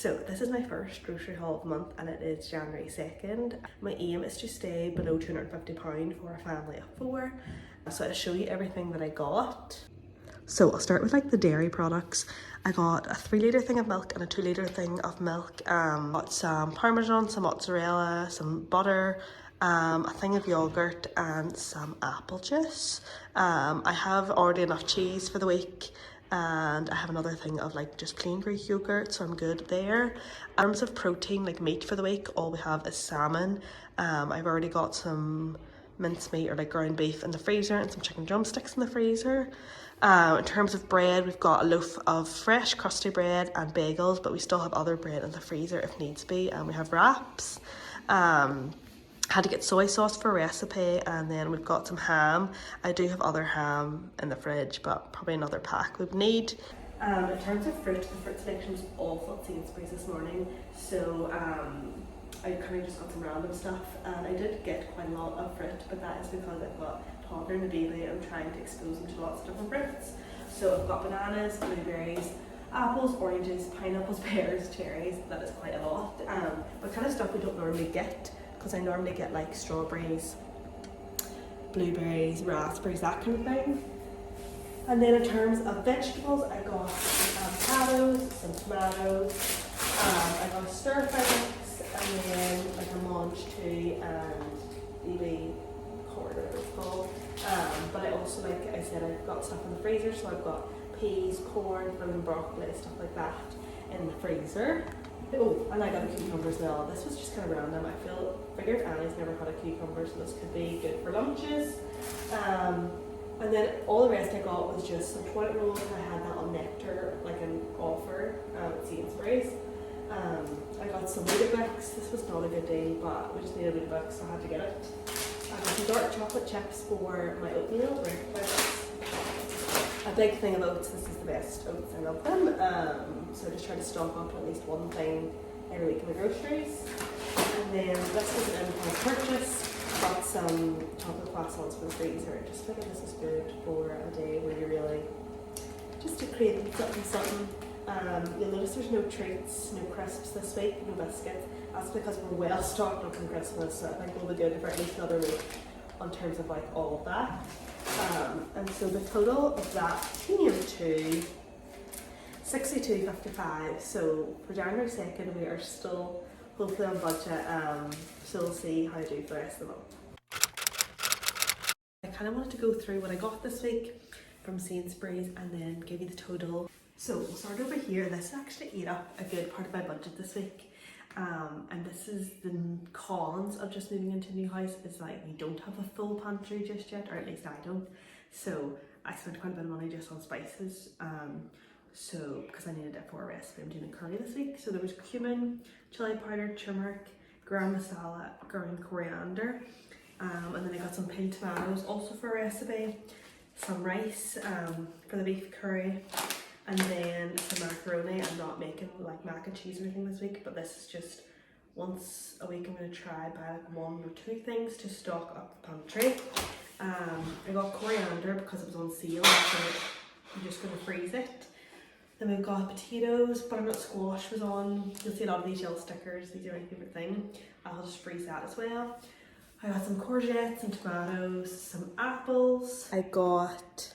So this is my first grocery haul of the month and it is January 2nd. My aim is to stay below £250 for a family of 4. So I'll show you everything that I got. So I'll start with like the dairy products. I got a 3-litre thing of milk and a 2-litre thing of milk. Got some Parmesan, some mozzarella, some butter, a thing of yogurt and some apple juice. I have already enough cheese for the week. And I have another thing of like just plain Greek yogurt, so I'm good there. In terms of protein, like meat for the week, all we have is salmon. I've already got some mincemeat or like ground beef in the freezer and some chicken drumsticks in the freezer. In terms of bread, we've got a loaf of fresh crusty bread and bagels, but we still have other bread in the freezer if needs be, and we have wraps. Had to get soy sauce for a recipe, and then we've got some ham. I do have other ham in the fridge, but probably another pack would need. In terms of fruit, the fruit selection was awful at Sainsbury's this morning, so I kind of just got some random stuff, and I did get quite a lot of fruit, but that is because I've got a toddler and a baby. I'm trying to expose them to lots of different fruits. So I've got bananas, blueberries, apples, oranges, pineapples, pears, cherries. That is quite a lot, but kind of stuff we don't normally get, because I normally get like strawberries, blueberries, raspberries, that kind of thing. And then in terms of vegetables, I got some avocados, some tomatoes, I got a stir fry mix, and then like a mange too, and maybe corn, whatever it's called. But I also, like I said, I've got stuff in the freezer, so I've got peas, corn, frozen broccoli, stuff like that in the freezer. Oh, and I got a cucumber as well. This was just kind of random. I figured Annie's never had a cucumber, so this could be good for lunches. And then all the rest I got was just some toilet rolls. I had that on Nectar, like an offer at Sainsbury's. I got some Weetabix. This was not a good deal, but we just needed Weetabix, so I had to get it. I got some dark chocolate chips for my oatmeal breakfast. A big thing of oats. This is the best oats. I love them. So I just try to stock up at least one thing every week in my groceries. And then this was an impulse purchase. Got some chocolate croissants for the freezer. I just figured this is good for a day where you're really just to create something. You'll notice there's no treats, no crisps this week, no biscuits. That's because we're well stocked up on Christmas, so I think we'll be good for at least another week in terms of like all of that. And so the total of that came to £62.55. So for January 2nd, we are still hopefully on budget. So we'll see how I do for the rest of the month. I kind of wanted to go through what I got this week from Sainsbury's and then give you the total. So we'll start over here. This actually ate up a good part of my budget this week. And this is the cons of just moving into a new house, is like you don't have a full pantry just yet, or at least I don't. So I spent quite a bit of money just on spices. So because I needed it for a recipe, I'm doing a curry this week. So there was cumin, chili powder, turmeric, garam masala, ground coriander, and then I got some pink tomatoes also for a recipe, some rice for the beef curry, and then some macaroni. I'm not making like mac and cheese or anything this week, but this is just once a week I'm going to try buy like 1 or 2 things to stock up the pantry. I got coriander because it was on sale, so I'm just going to freeze it. Then we've got potatoes, butternut squash was on. You'll see a lot of these yellow stickers. These are my favourite thing. I'll just freeze that as well. I got some courgettes, some tomatoes, some apples. I got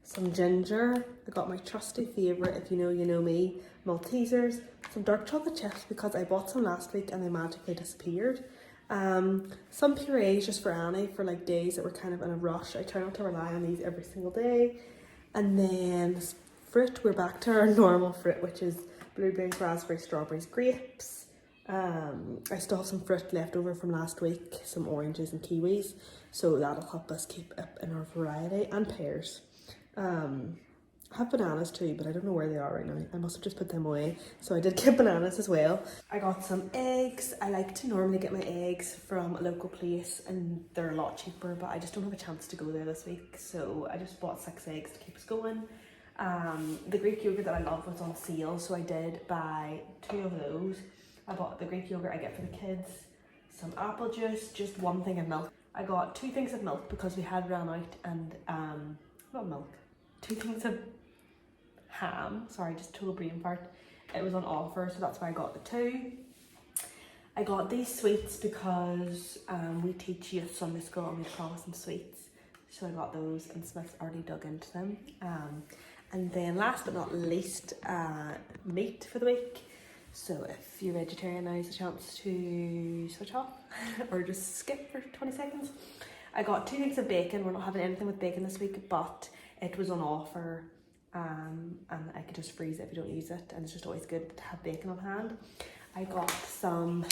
some ginger. I got my trusty favourite, if you know, you know me, Maltesers. Some dark chocolate chips because I bought some last week and they magically disappeared. Some purees just for Annie for like days that were kind of in a rush. I try not to rely on these every single day. And then fruit, we're back to our normal fruit, which is blueberries, raspberries, strawberries, grapes. I still have some fruit left over from last week, some oranges and kiwis, so that'll help us keep up in our variety, and pears. I have bananas too, but I don't know where they are right now. I must have just put them away. So I did get bananas as well. I got some eggs. I like to normally get my eggs from a local place and they're a lot cheaper, but I just don't have a chance to go there this week. So I just bought 6 eggs to keep us going. The Greek yogurt that I love was on sale, so I did buy 2 of those. I bought the Greek yogurt I get for the kids, some apple juice, just 1 thing of milk. I got 2 things of milk because we had ran out, and not milk, 2 things of ham, sorry, just total brain fart, It was on offer, so that's why I got the two. I got these sweets because we teach youth Sunday school and we promised them sweets. So I got those and Smith's already dug into them. And then last but not least, meat for the week. So if you're vegetarian, now is a chance to switch off or just skip for 20 seconds. I got 2 weeks of bacon. We're not having anything with bacon this week, but it was on offer. And I could just freeze it if you don't use it, and it's just always good to have bacon on hand. I got some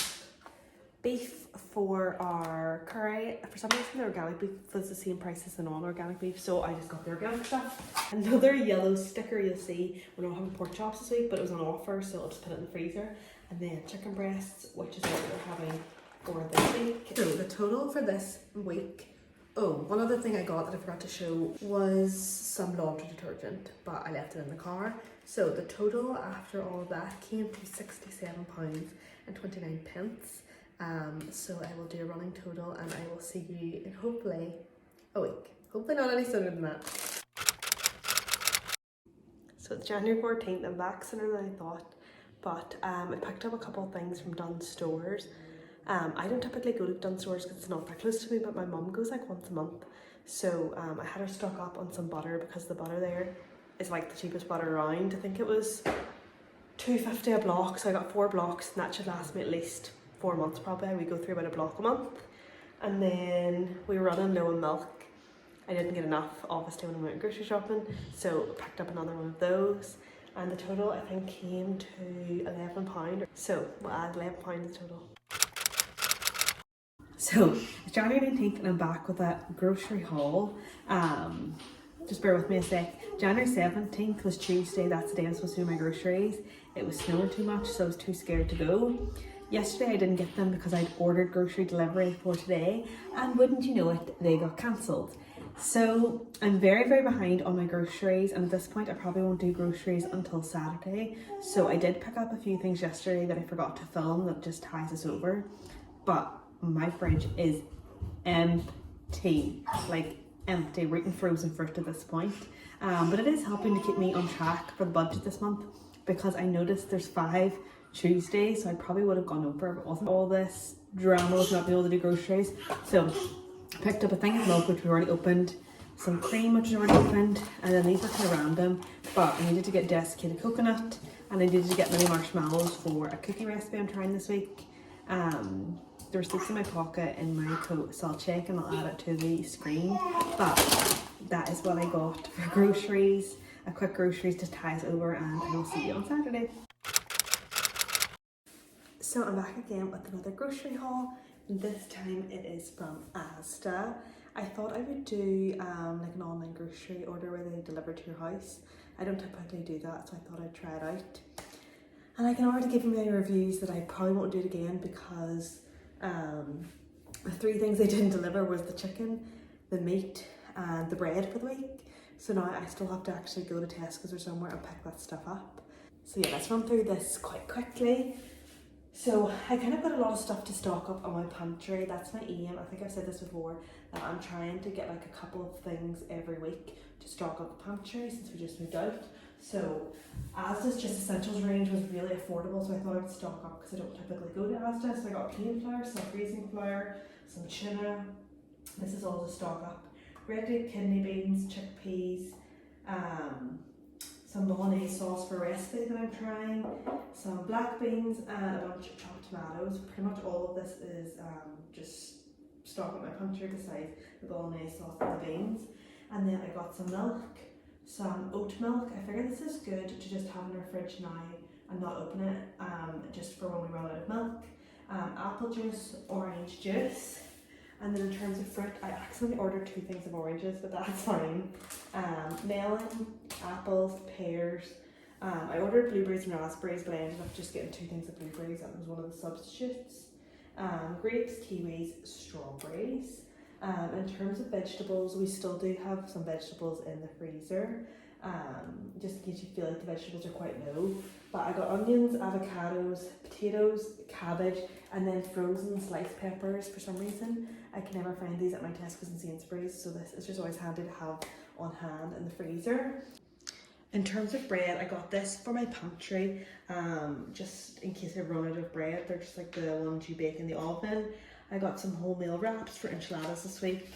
beef for our curry. For some reason the organic beef was the same price as the non-organic beef, so I just got the organic stuff. Another yellow sticker you'll see, we're not having pork chops this week, but it was on offer, so I'll just put it in the freezer. And then chicken breasts, which is what we're having for this week. So the total for this week, oh, one other thing I got that I forgot to show was some laundry detergent, but I left it in the car. So the total after all of that came to £67.29. So I will do a running total and I will see you in hopefully a week. Hopefully not any sooner than that. So it's January 14th, I'm back sooner than I thought, but I picked up a couple of things from Dunnes Stores. I don't typically go to Dunnes Stores because it's not that close to me, but my mum goes like once a month. So I had her stock up on some butter because the butter there is like the cheapest butter around. I think it was £2.50 a block, so I got 4 blocks and that should last me at least 4 months probably. We go through about a block a month. And then we were running low on milk. I didn't get enough obviously when I went grocery shopping, so I picked up another one of those. And the total I think came to £11. So we'll add £11 to the total. So it's January 19th and I'm back with a grocery haul. Just bear with me a sec. January 17th was Tuesday, that's the day I was supposed to do my groceries. It was snowing too much, so I was too scared to go. Yesterday I didn't get them because I'd ordered grocery delivery for today, and wouldn't you know it, they got cancelled. So I'm very behind on my groceries, and at this point I probably won't do groceries until Saturday. So I did pick up a few things yesterday that I forgot to film that just ties us over. But my fridge is empty, like empty, we're eating frozen fruit at this point. But it is helping to keep me on track for the budget this month, because I noticed there's 5 Tuesdays, so I probably would have gone over if it wasn't all this drama with not being able to do groceries. So picked up a thing of milk which we already opened, some cream which is already opened, and then these are kind of random, but I needed to get desiccated coconut and I needed to get mini marshmallows for a cookie recipe I'm trying this week. The receipt's in my pocket in my coat, so I'll check and I'll add it to the screen. But that is what I got for groceries, a quick groceries to tie us over, and I will see you on Saturday. So I'm back again with another grocery haul. This time it is from Asda. I thought I would do like an online grocery order where they deliver to your house. I don't typically do that, so I thought I'd try it out. And I can already give you many reviews that I probably won't do it again, because the 3 things they didn't deliver was the chicken, the meat and the bread for the week. So now I still have to actually go to Tesco's or somewhere and pick that stuff up. So yeah, let's run through this quite quickly. So I kind of got a lot of stuff to stock up on my pantry. That's my aim. I think I've said this before, that I'm trying to get like a couple of things every week to stock up the pantry since we just moved out. So Asda's Just Essentials range was really affordable, so I thought I'd stock up because I don't typically go to Asda. So I got peanut flour, some freezing flour, some tuna. This is all to stock up. Red kidney beans, chickpeas, some bolognese sauce for recipe that I'm trying, some black beans, and a bunch of chopped tomatoes. Pretty much all of this is just stock up my pantry besides the bolognese sauce and the beans. And then I got some milk, some oat milk. I figured this is good to just have in our fridge now and not open it, just for when we run out of milk. Apple juice, orange juice. And then in terms of fruit, I accidentally ordered 2 things of oranges, but that's fine. Melon, apples, pears. I ordered blueberries and raspberries, but I ended up just getting 2 things of blueberries. That was one of the substitutes. Grapes, kiwis, strawberries. In terms of vegetables, we still do have some vegetables in the freezer, just in case you feel like the vegetables are quite low. But I got onions, avocados, potatoes, cabbage, and then frozen sliced peppers for some reason. I can never find these at my Tesco's and Sainsbury's, so this is just always handy to have on hand in the freezer. In terms of bread, I got this for my pantry, just in case I run out of bread. They're just like the ones you bake in the oven. I got some wholemeal wraps for enchiladas this week.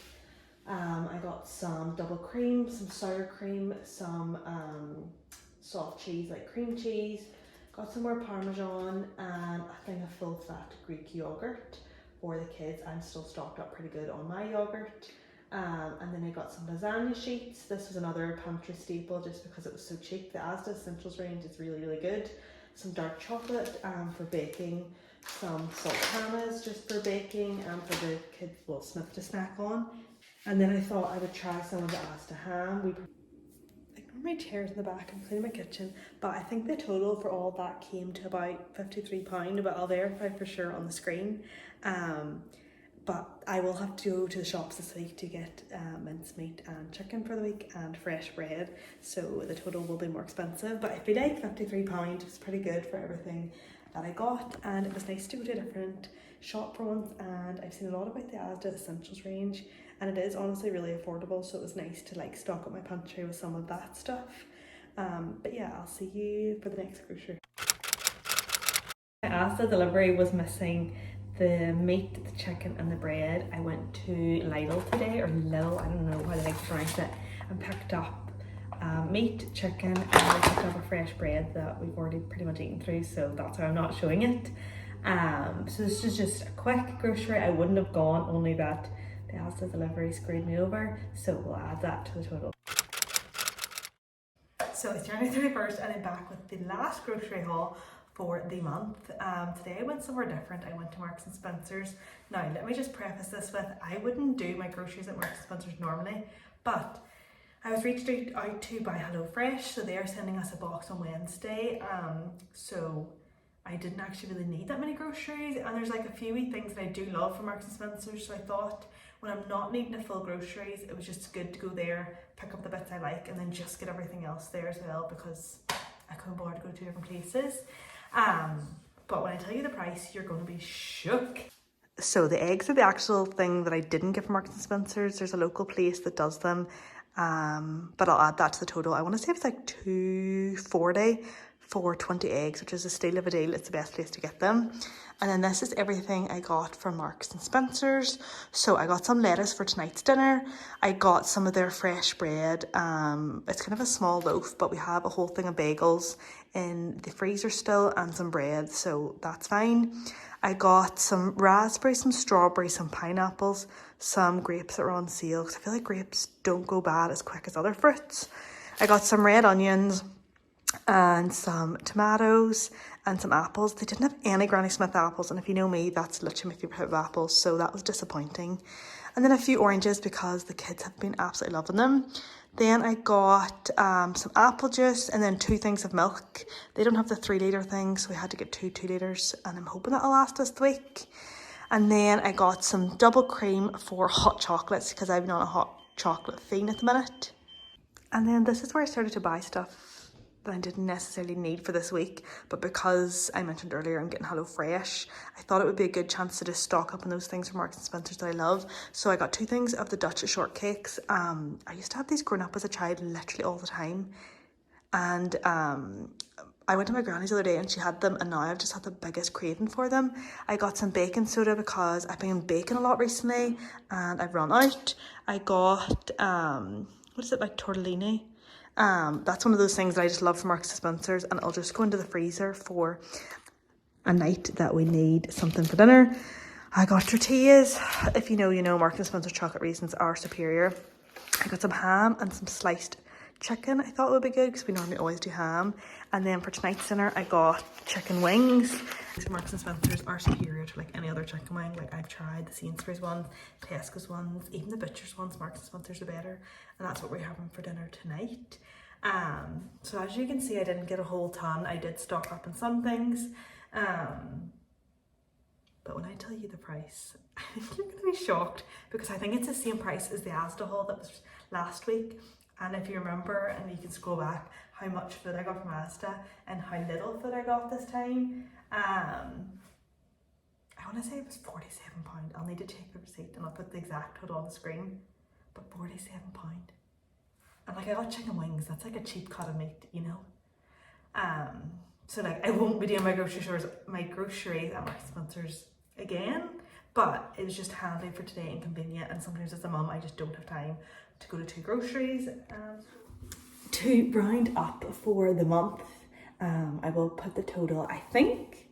I got some double cream, some sour cream, some soft cheese like cream cheese. Got some more Parmesan and I think a full fat Greek yogurt for the kids. I'm still stocked up pretty good on my yogurt. And then I got some lasagna sheets. This was another pantry staple just because it was so cheap. The Asda Essentials range is really, really good. Some dark chocolate for baking. Some sultanas just for baking and for the kids, well, Smith to snack on. And then I thought I would try some of the Asda ham. Ignore my chairs in the back, I'm cleaning my kitchen. But I think the total for all that came to about £53, but I'll verify for sure on the screen. But I will have to go to the shops this week to get mincemeat and chicken for the week and fresh bread, so the total will be more expensive. But I feel like £53 was pretty good for everything that I got, and it was nice to go to a different shop for once. And I've seen a lot about the Asda Essentials range, and it is honestly really affordable, so it was nice to like stock up my pantry with some of that stuff. But yeah, I'll see you for the next grocery. My Asda delivery was missing the meat, the chicken and the bread. I went to Lidl today, or Lidl, I don't know how they like to pronounce it, and picked up meat, chicken, and I picked up a fresh bread that we've already pretty much eaten through, so that's why I'm not showing it. So this is just a quick grocery. I wouldn't have gone, only that the Asda delivery screwed me over, so we'll add that to the total. So it's January 31st and I'm back with the last grocery haul for the month. Today I went somewhere different. I went to Marks and Spencer's. Now let me just preface this with, I wouldn't do my groceries at Marks and Spencer's normally, but I was reached out to by HelloFresh, so they are sending us a box on Wednesday. So I didn't actually really need that many groceries, and there's like a few wee things that I do love from Marks and Spencer's, so I thought when I'm not needing a full groceries, it was just good to go there, pick up the bits I like, and then just get everything else there as well, because I couldn't bother to go to two different places. But when I tell you the price, you're going to be shook. So the eggs are the actual thing that I didn't get from Marks and Spencer's. There's a local place that does them, but I'll add that to the total. I want to say it's like $2.40 for 20 eggs, which is a steal of a deal. It's the best place to get them. And then this is everything I got from Marks and Spencer's. So I got some lettuce for tonight's dinner. I got some of their fresh bread. It's kind of a small loaf, but we have a whole thing of bagels in the freezer still and some bread, so that's fine. I got some raspberries, some strawberries, some pineapples, some grapes that were on sale, because I feel like grapes don't go bad as quick as other fruits. I got some red onions and some tomatoes and some apples. They didn't have any Granny Smith apples, and if you know me, that's literally my favourite type of apples, so that was disappointing. And then a few oranges because the kids have been absolutely loving them. Then I got some apple juice and then 2 things of milk. They don't have the 3 litre thing, so we had to get 2 2-litres, and I'm hoping that'll last us the week. And then I got some double cream for hot chocolates because I've been on a hot chocolate fiend at the minute. And then this is where I started to buy stuff that I didn't necessarily need for this week, but because I mentioned earlier I'm getting HelloFresh, I thought it would be a good chance to just stock up on those things from Marks and Spencer's that I love. So I got 2 things of the Dutch shortcakes. I used to have these growing up as a child literally all the time, and I went to my granny's the other day and she had them, and now I've just had the biggest craving for them. I got some baking soda because I've been baking a lot recently and I've run out. I got what is it, like tortellini? That's one of those things that I just love from Marks and Spencer's, and I'll just go into the freezer for a night that we need something for dinner. I got tortillas. If you know, you know, Marks and Spencer's chocolate raisins are superior. I got some ham and some sliced chicken. I thought it would be good because we normally always do ham. And then for tonight's dinner, I got chicken wings. Marks and Spencer's are superior to like any other chicken wing. Like I've tried the Sainsbury's ones, Tesco's ones, even the butcher's ones. Marks and Spencer's are better, and that's what we're having for dinner tonight. So as you can see, I didn't get a whole ton. I did stock up on some things, but when I tell you the price, you're gonna be shocked, because I think it's the same price as the Asda haul that was last week. And if you remember, and you can scroll back, how much food I got from Asda and how little food I got this time. I want to say it was £47. I'll need to check the receipt and I'll put the exact total on the screen. But £47. And like I got chicken wings, that's like a cheap cut of meat, you know. So like I won't be doing my groceries at Marks Spencer's again, but it was just handy for today and convenient, and sometimes as a mum I just don't have time to go to 2 groceries. To round up for the month, I will put the total, I think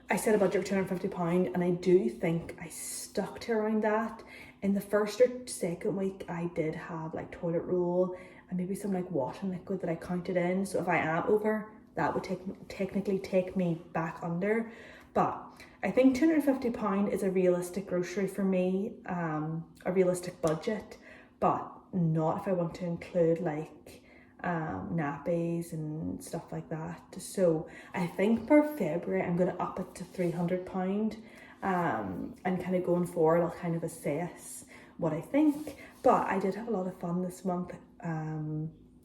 I set a budget for £250 and I do think I stuck to around that. In the first or second week I did have like toilet roll and maybe some like washing liquid that I counted in, so if I am over, that would technically take me back under. But I think £250 is a realistic grocery for me, a realistic budget, but not if I want to include like nappies and stuff like that. So I think for February I'm going to up it to £300, and kind of going forward I'll kind of assess what I think. But I did have a lot of fun this month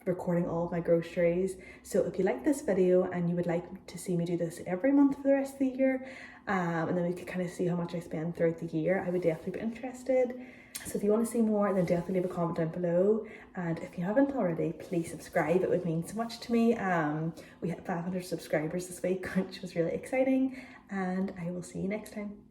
recording all of my groceries. So if you like this video and you would like to see me do this every month for the rest of the year, and then we could kind of see how much I spend throughout the year, I would definitely be interested. So if you want to see more, then definitely leave a comment down below, and if you haven't already, please subscribe. It would mean so much to me. We hit 500 subscribers this week, which was really exciting, and I will see you next time.